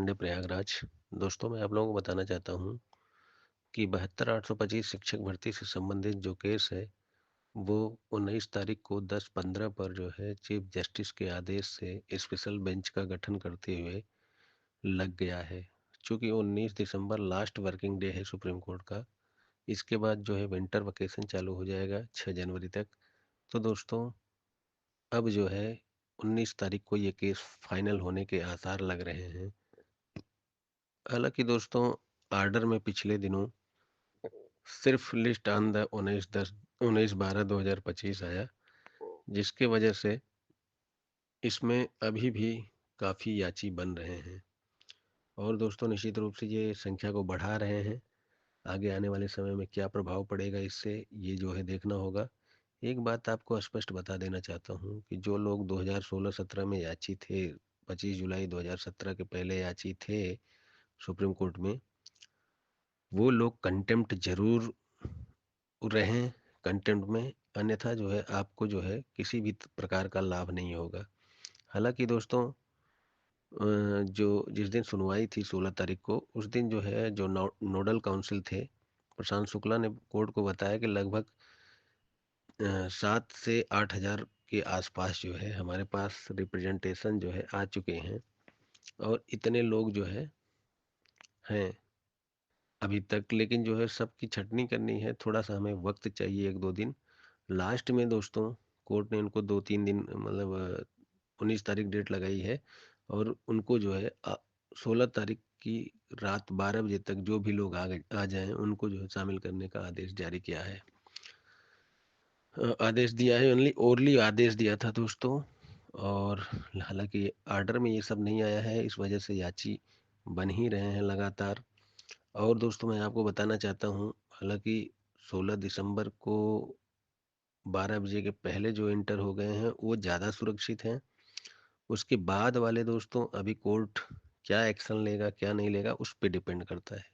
पांडे, प्रयागराज। दोस्तों, मैं आप लोगों को बताना चाहता हूँ कि 72,825 शिक्षक भर्ती से संबंधित जो केस है, वो 19 तारीख को 10:15 पर जो है चीफ जस्टिस के आदेश से स्पेशल बेंच का गठन करते हुए लग गया है। चूँकि 19 दिसंबर लास्ट वर्किंग डे है सुप्रीम कोर्ट का, इसके बाद जो है विंटर वैकेशन चालू हो जाएगा 6 जनवरी तक। तो दोस्तों, अब जो है 19 तारीख को ये केस फाइनल होने के आसार लग रहे हैं। हालाँकि दोस्तों, आर्डर में पिछले दिनों सिर्फ लिस्ट ऑन द 19/12/2025 आया, जिसके वजह से इसमें अभी भी काफ़ी याची बन रहे हैं। और दोस्तों, निश्चित रूप से ये संख्या को बढ़ा रहे हैं। आगे आने वाले समय में क्या प्रभाव पड़ेगा इससे, ये जो है देखना होगा। एक बात आपको स्पष्ट बता देना चाहता हूँ कि जो लोग 2016-17 में याची थे, 25 जुलाई 2017 के पहले याची थे सुप्रीम कोर्ट में, वो लोग कंटेम्प्ट ज़रूर रहें कंटेंट में, अन्यथा जो है आपको जो है किसी भी प्रकार का लाभ नहीं होगा। हालांकि दोस्तों, जो जिस दिन सुनवाई थी 16 तारीख को, उस दिन जो है जो नोडल काउंसिल थे, प्रशांत शुक्ला ने कोर्ट को बताया कि लगभग 7 से 8 हज़ार के आसपास जो है हमारे पास रिप्रेजेंटेशन जो है आ चुके हैं। और इतने लोग जो है हैं अभी तक, लेकिन जो है सबकी छटनी करनी है, थोड़ा सा हमें वक्त चाहिए, 1-2 दिन। लास्ट में दोस्तों, कोर्ट ने उनको 2-3 दिन मतलब 19 तारीख डेट लगाई है, और उनको जो है 16 तारीख की रात 12 बजे तक जो भी लोग आ जाएं, उनको जो है शामिल करने का आदेश जारी किया है। आदेश दिया है, ओनली ओरली आदेश दिया था दोस्तों। और हालांकि आर्डर में ये सब नहीं आया है, इस वजह से याची बन ही रहे हैं लगातार। और दोस्तों, मैं आपको बताना चाहता हूँ, हालांकि 16 दिसंबर को 12 बजे के पहले जो इंटर हो गए हैं वो ज़्यादा सुरक्षित हैं। उसके बाद वाले दोस्तों, अभी कोर्ट क्या एक्शन लेगा क्या नहीं लेगा उस पे डिपेंड करता है।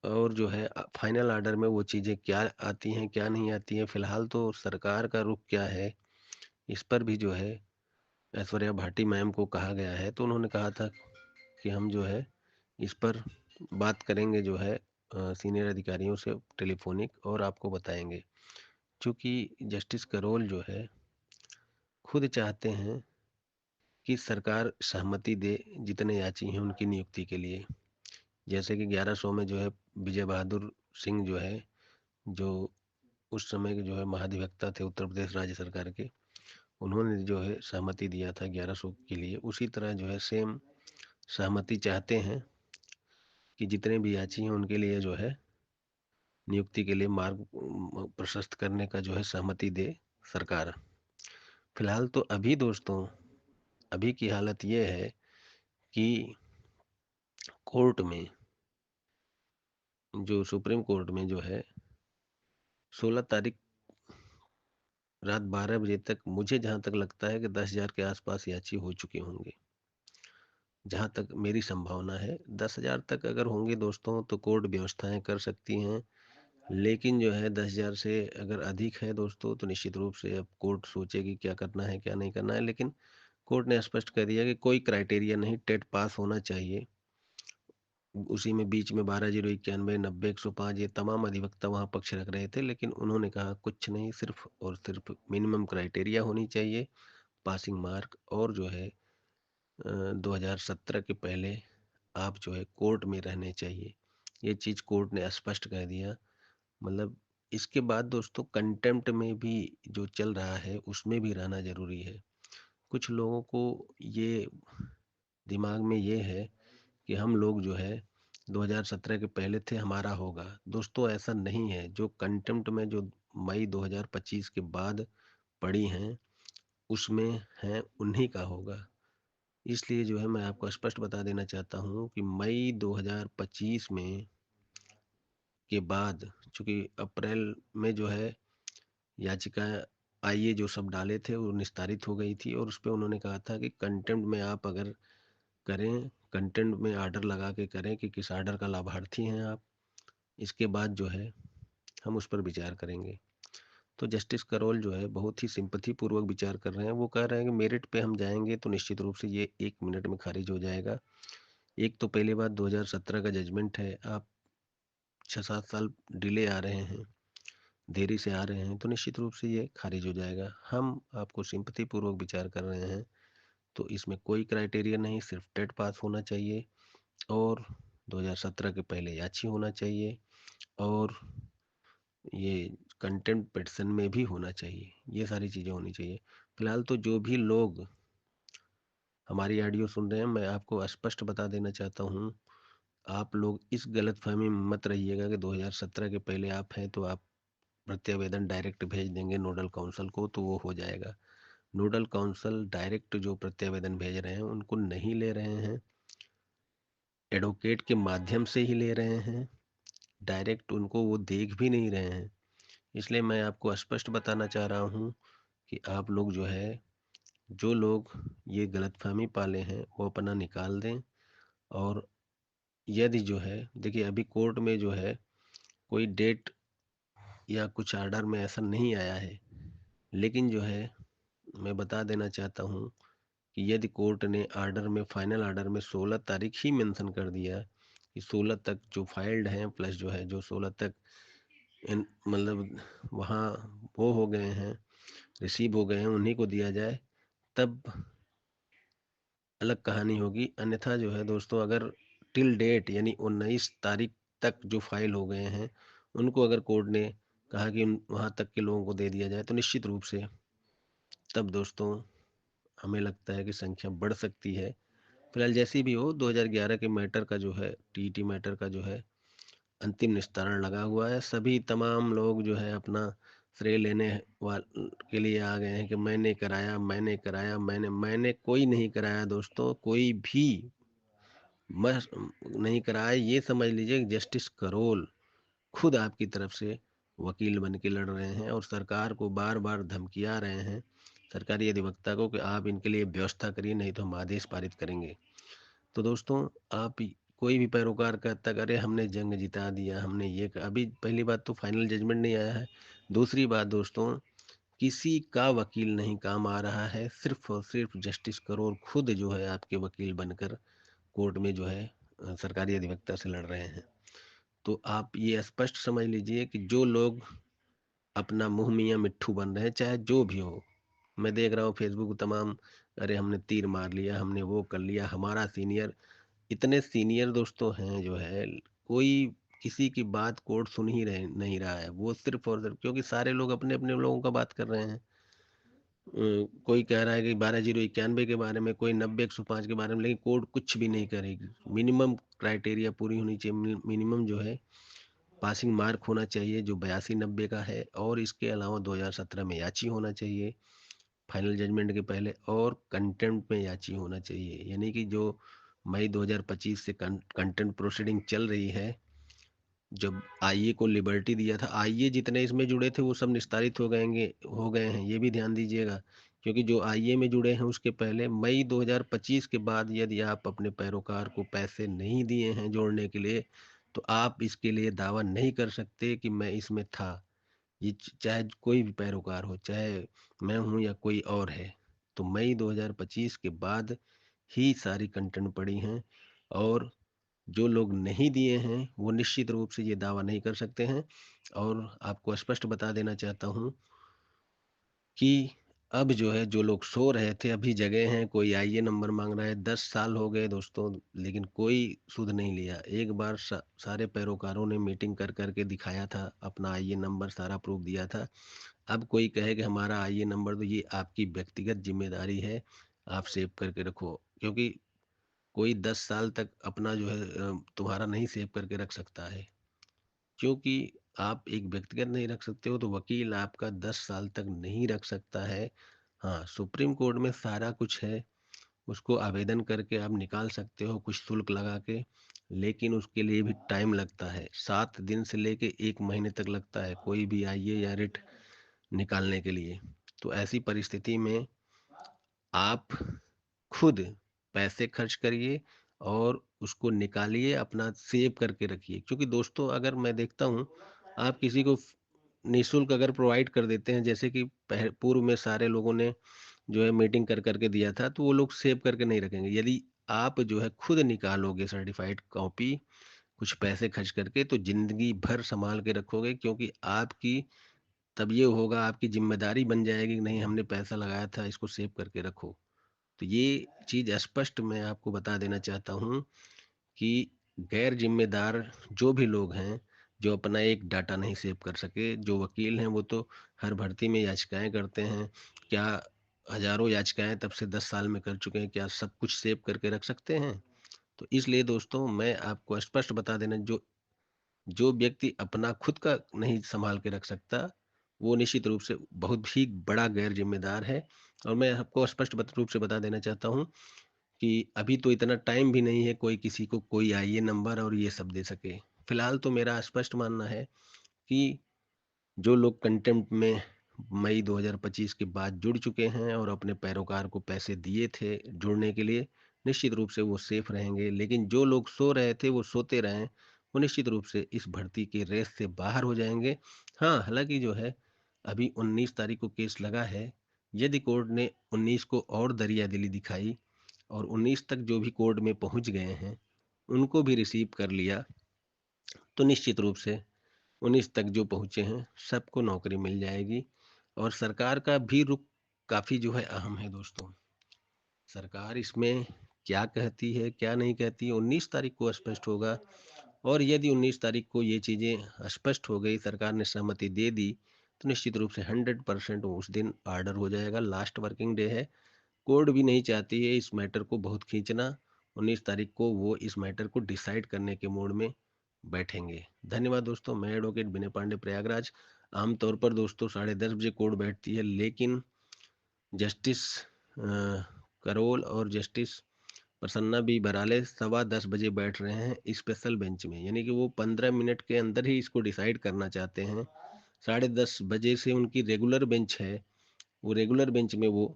और जो है फाइनल आर्डर में वो चीज़ें क्या आती हैं क्या नहीं आती हैं, फिलहाल तो सरकार का रुख क्या है इस पर भी जो है ऐश्वर्या भाटी मैम को कहा गया है। तो उन्होंने कहा था कि हम जो है इस पर बात करेंगे जो है सीनियर अधिकारियों से टेलीफोनिक, और आपको बताएंगे। क्योंकि जस्टिस करोल जो है खुद चाहते हैं कि सरकार सहमति दे जितने याची हैं उनकी नियुक्ति के लिए। जैसे कि 1100 में जो है विजय बहादुर सिंह जो है, जो उस समय के जो है महाधिवक्ता थे उत्तर प्रदेश राज्य सरकार के, उन्होंने जो है सहमति दिया था 1100 के लिए। उसी तरह जो है सेम सहमति चाहते हैं कि जितने भी याची हैं उनके लिए जो है नियुक्ति के लिए मार्ग प्रशस्त करने का जो है सहमति दे सरकार। फिलहाल तो अभी दोस्तों, अभी की हालत ये है कि कोर्ट में, जो सुप्रीम कोर्ट में जो है 16 तारीख रात 12 बजे तक, मुझे जहाँ तक लगता है कि 10,000 के आसपास याची हो चुके होंगे। जहाँ तक मेरी संभावना है 10,000 तक अगर होंगे दोस्तों, तो कोर्ट व्यवस्थाएं कर सकती हैं। लेकिन जो है 10,000 से अगर अधिक है दोस्तों, तो निश्चित रूप से अब कोर्ट सोचेगी क्या करना है क्या नहीं करना है। लेकिन कोर्ट ने स्पष्ट कर दिया कि कोई क्राइटेरिया नहीं, टेट पास होना चाहिए। उसी में बीच में 12,091, 90, 105 ये तमाम अधिवक्ता वहाँ पक्ष रख रहे थे, लेकिन उन्होंने कहा कुछ नहीं, सिर्फ और सिर्फ मिनिमम क्राइटेरिया होनी चाहिए, पासिंग मार्क, और जो है 2017 के पहले आप जो है कोर्ट में रहने चाहिए। ये चीज़ कोर्ट ने स्पष्ट कह दिया। मतलब इसके बाद दोस्तों, कंटेम्प्ट में भी जो चल रहा है उसमें भी रहना जरूरी है। कुछ लोगों को ये दिमाग में ये है कि हम लोग जो है 2017 के पहले थे, हमारा होगा। दोस्तों, ऐसा नहीं है। जो कंटेम्प्ट में जो मई 2025 के बाद पड़ी हैं, उसमें हैं उन्हीं का होगा। इसलिए जो है मैं आपको स्पष्ट बता देना चाहता हूँ कि मई 2025 में के बाद, चूंकि अप्रैल में जो है याचिका आईए जो सब डाले थे वो निस्तारित हो गई थी, और उस पर उन्होंने कहा था कि कंटेम्प्ट में आप अगर करें, कंटेम्प्ट में आर्डर लगा के करें कि किस आर्डर का लाभार्थी हैं आप, इसके बाद जो है हम उस पर विचार करेंगे। तो जस्टिस करोल जो है बहुत ही सिंपथी पूर्वक विचार कर रहे हैं। वो कह रहे हैं कि मेरिट पे हम जाएंगे तो निश्चित रूप से ये 1 मिनट में खारिज हो जाएगा। एक तो पहली बात 2017 का जजमेंट है, आप 6-7 साल डिले आ रहे हैं, देरी से आ रहे हैं, तो निश्चित रूप से ये खारिज हो जाएगा। हम आपको सिंपैथी पूर्वक विचार कर रहे हैं, तो इसमें कोई क्राइटेरिया नहीं, सिर्फ टेट पास होना चाहिए और 2017 के पहले याची होना चाहिए और ये कंटेम्प्ट पिटिशन में भी होना चाहिए। ये सारी चीज़ें होनी चाहिए। फिलहाल तो जो भी लोग हमारी ऑडियो सुन रहे हैं, मैं आपको स्पष्ट बता देना चाहता हूँ, आप लोग इस गलतफहमी में मत रहिएगा कि 2017 के पहले आप हैं तो आप प्रत्यावेदन डायरेक्ट भेज देंगे नोडल काउंसिल को तो वो हो जाएगा। नोडल काउंसिल डायरेक्ट जो प्रत्यावेदन भेज रहे हैं उनको नहीं ले रहे हैं, एडवोकेट के माध्यम से ही ले रहे हैं, डायरेक्ट उनको वो देख भी नहीं रहे हैं। इसलिए मैं आपको स्पष्ट बताना चाह रहा हूँ कि आप लोग जो है, जो लोग ये गलतफहमी पाले हैं वो अपना निकाल दें। और यदि जो है, देखिए अभी कोर्ट में जो है कोई डेट या कुछ ऑर्डर में ऐसा नहीं आया है, लेकिन जो है मैं बता देना चाहता हूँ कि यदि कोर्ट ने ऑर्डर में, फाइनल ऑर्डर में 16 तारीख ही मेंशन कर दिया कि 16 तक जो फाइल्ड हैं प्लस जो है जो 16 तक मतलब वहाँ वो हो गए हैं, रिसीव हो गए हैं, उन्हीं को दिया जाए, तब अलग कहानी होगी। अन्यथा जो है दोस्तों, अगर टिल डेट यानी 19 तारीख तक जो फाइल हो गए हैं उनको अगर कोर्ट ने कहा कि वहाँ तक के लोगों को दे दिया जाए, तो निश्चित रूप से तब दोस्तों हमें लगता है कि संख्या बढ़ सकती है। फिलहाल जैसी भी हो, 2011 के मैटर का जो है, टीईटी मैटर का जो है अंतिम निस्तारण लगा हुआ है। सभी तमाम लोग जो है अपना श्रेय लेने वाल के लिए आ गए हैं कि मैंने कराया, मैंने कराया, मैंने कोई नहीं कराया दोस्तों, कोई भी मस नहीं कराया। ये समझ लीजिए कि जस्टिस करोल खुद आपकी तरफ से वकील बन के लड़ रहे हैं और सरकार को बार बार धमकिया रहे हैं, सरकारी अधिवक्ता को, कि आप इनके लिए व्यवस्था करिए नहीं तो हम आदेश पारित करेंगे। तो दोस्तों, आप कोई भी पैरोकार कहता कि अरे हमने जंग जिता दिया, हमने ये अभी पहली बात तो फाइनल जजमेंट नहीं आया है। दूसरी बात दोस्तों, किसी का वकील नहीं काम आ रहा है, सिर्फ और सिर्फ जस्टिस करोल खुद जो है आपके वकील बनकर कोर्ट में जो है सरकारी अधिवक्ता से लड़ रहे हैं। तो आप ये स्पष्ट समझ लीजिए कि जो लोग अपना मुंह मियाँ मिट्ठू बन रहे हैं, चाहे जो भी हो, मैं देख रहा हूँ फेसबुक तमाम, अरे हमने तीर मार लिया, हमने वो कर लिया, हमारा सीनियर, इतने सीनियर दोस्तों हैं जो है, कोई किसी की बात कोर्ट सुन ही रहे नहीं रहा है। वो सिर्फ और सिर्फ क्योंकि सारे लोग अपने अपने लोगों का बात कर रहे हैं। कोई कह रहा है कि 12,091 के बारे में, कोई 90-105 के बारे में, लेकिन कोर्ट कुछ भी नहीं करेगी। मिनिमम क्राइटेरिया पूरी होनी चाहिए, मिनिमम जो है पासिंग मार्क होना चाहिए जो 82-90 का है, और इसके अलावा 2017 में याची होना चाहिए फाइनल जजमेंट के पहले, और कंटेम्प्ट में याची होना चाहिए। यानी कि जो मई 2025 से कंटेम्प्ट प्रोसीडिंग चल रही है, जब आईए को लिबर्टी दिया था, आईए जितने इसमें जुड़े थे वो सब निस्तारित हो गए हैं, ये भी ध्यान दीजिएगा। क्योंकि जो आईए में जुड़े हैं उसके पहले मई 2025 के बाद यदि आप अपने पैरोकार को पैसे नहीं दिए हैं जोड़ने के लिए, तो आप इसके लिए दावा नहीं कर सकते कि मैं इसमें था। ये चाहे कोई भी पैरोकार हो, चाहे मैं हूं या कोई और है, तो मई 2025 के बाद ही सारी कंटेंट पड़ी हैं। और जो लोग नहीं दिए हैं वो निश्चित रूप से ये दावा नहीं कर सकते हैं। और आपको स्पष्ट बता देना चाहता हूँ कि अब जो है, जो लोग सो रहे थे अभी जगह हैं, कोई आईए नंबर मांग रहा है, 10 साल हो गए दोस्तों, लेकिन कोई सुध नहीं लिया। एक बार सारे पैरोकारों ने मीटिंग कर करके दिखाया था, अपना आईए नंबर सारा प्रूफ दिया था। अब कोई कहे कि हमारा आईए नंबर, तो ये आपकी व्यक्तिगत जिम्मेदारी है, आप सेव करके रखो। क्योंकि कोई 10 साल तक अपना जो है तुम्हारा नहीं सेव करके रख सकता है, क्योंकि आप एक व्यक्तिगत नहीं रख सकते हो, तो वकील आपका 10 साल तक नहीं रख सकता है। हाँ, सुप्रीम कोर्ट में सारा कुछ है, उसको आवेदन करके आप निकाल सकते हो कुछ शुल्क लगा के, लेकिन उसके लिए भी टाइम लगता है, 7 दिन से लेके 1 महीने तक लगता है कोई भी आईए या रिट निकालने के लिए। तो ऐसी परिस्थिति में आप खुद पैसे खर्च करिए और उसको निकालिए, अपना सेव करके रखिए। क्योंकि दोस्तों, अगर मैं देखता हूँ, आप किसी को निःशुल्क अगर प्रोवाइड कर देते हैं, जैसे कि पूर्व में सारे लोगों ने जो है मीटिंग कर करके दिया था, तो वो लोग सेव करके नहीं रखेंगे। यदि आप जो है खुद निकालोगे सर्टिफाइड कॉपी कुछ पैसे खर्च करके, तो ज़िंदगी भर सँभाल के रखोगे, क्योंकि आपकी तब ये होगा, आपकी ज़िम्मेदारी बन जाएगी कि नहीं, हमने पैसा लगाया था, इसको सेव करके रखो। तो ये चीज़ स्पष्ट मैं आपको बता देना चाहता हूँ कि गैर ज़िम्मेदार जो भी लोग हैं, जो अपना एक डाटा नहीं सेव कर सके, जो वकील हैं वो तो हर भर्ती में याचिकाएँ करते हैं। क्या हज़ारों याचिकाएँ तब से 10 साल में कर चुके हैं, क्या सब कुछ सेव करके रख सकते हैं? तो इसलिए दोस्तों मैं आपको स्पष्ट बता देना, जो जो व्यक्ति अपना खुद का नहीं सँभाल के रख सकता, वो निश्चित रूप से बहुत ही बड़ा गैर ज़िम्मेदार है। और मैं आपको स्पष्ट रूप से बता देना चाहता हूँ कि अभी तो इतना टाइम भी नहीं है कोई किसी को कोई आईए नंबर और ये सब दे सके। फिलहाल तो मेरा स्पष्ट मानना है कि जो लोग कंटेम्प्ट में मई 2025 के बाद जुड़ चुके हैं और अपने पैरोकार को पैसे दिए थे जुड़ने के लिए, निश्चित रूप से वो सेफ रहेंगे। लेकिन जो लोग सो रहे थे वो सोते रहें, वो निश्चित रूप से इस भर्ती के रेस से बाहर हो जाएंगे। हाँ, हालांकि जो है अभी 19 तारीख को केस लगा है। यदि कोर्ट ने 19 को और दरिया दिली दिखाई और 19 तक जो भी कोर्ट में पहुंच गए हैं उनको भी रिसीव कर लिया, तो निश्चित रूप से 19 तक जो पहुँचे हैं, सबको नौकरी मिल जाएगी। और सरकार का भी रुख काफ़ी जो है अहम है दोस्तों। सरकार इसमें क्या कहती है, क्या नहीं कहती है, 19 तारीख को स्पष्ट होगा। और यदि 19 तारीख को ये चीज़ें स्पष्ट हो गई, सरकार ने सहमति दे दी, तो निश्चित रूप से 100% उस दिन ऑर्डर हो जाएगा, लास्ट वर्किंग डे है। कोर्ट भी नहीं चाहती है इस मैटर को बहुत खींचना। 19 तारीख को वो इस मैटर को डिसाइड करने के मूड में बैठेंगे। धन्यवाद दोस्तों, मैं एडवोकेट विनय पांडे, प्रयागराज। आमतौर पर दोस्तों 10:30 बजे कोर्ट बैठती है, लेकिन जस्टिस करोल और जस्टिस प्रसन्ना बी बराले 10:15 बजे बैठ रहे हैं स्पेशल बेंच में, यानी कि वो 15 मिनट के अंदर ही इसको डिसाइड करना चाहते हैं। 10:30 बजे से उनकी रेगुलर बेंच है, वो रेगुलर बेंच में वो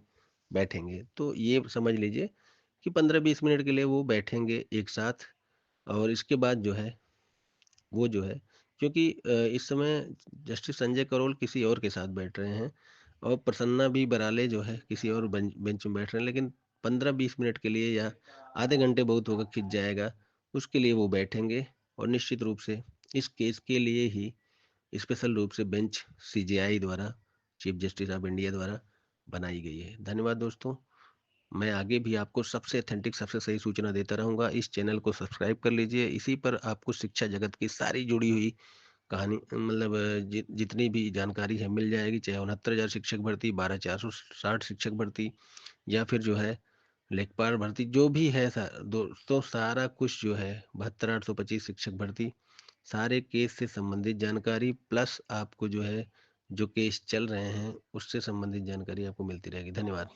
बैठेंगे। तो ये समझ लीजिए कि 15-20 मिनट के लिए वो बैठेंगे एक साथ। और इसके बाद जो है वो जो है, क्योंकि इस समय जस्टिस संजय करोल किसी और के साथ बैठ रहे हैं और प्रसन्ना भी बराले जो है किसी और बेंच में बैठ रहे हैं, लेकिन 15-20 मिनट के लिए या आधे घंटे बहुत होगा, खिंच जाएगा, उसके लिए वो बैठेंगे। और निश्चित रूप से इस केस के लिए ही स्पेशल रूप से बेंच सीजेआई द्वारा, चीफ जस्टिस ऑफ इंडिया द्वारा बनाई गई है। धन्यवाद दोस्तों, मैं आगे भी आपको सबसे ऑथेंटिक, सबसे सही सूचना देता रहूँगा। इस चैनल को सब्सक्राइब कर लीजिए, इसी पर आपको शिक्षा जगत की सारी जुड़ी हुई कहानी, मतलब जितनी भी जानकारी है मिल जाएगी, चाहे 69,000 शिक्षक भर्ती, 12,460 शिक्षक भर्ती, या फिर जो है लेखपाल भर्ती, जो भी है दोस्तों, सारा कुछ जो है 72,825 शिक्षक भर्ती, सारे केस से संबंधित जानकारी प्लस आपको जो है जो केस चल रहे हैं उससे संबंधित जानकारी आपको मिलती रहेगी। धन्यवाद।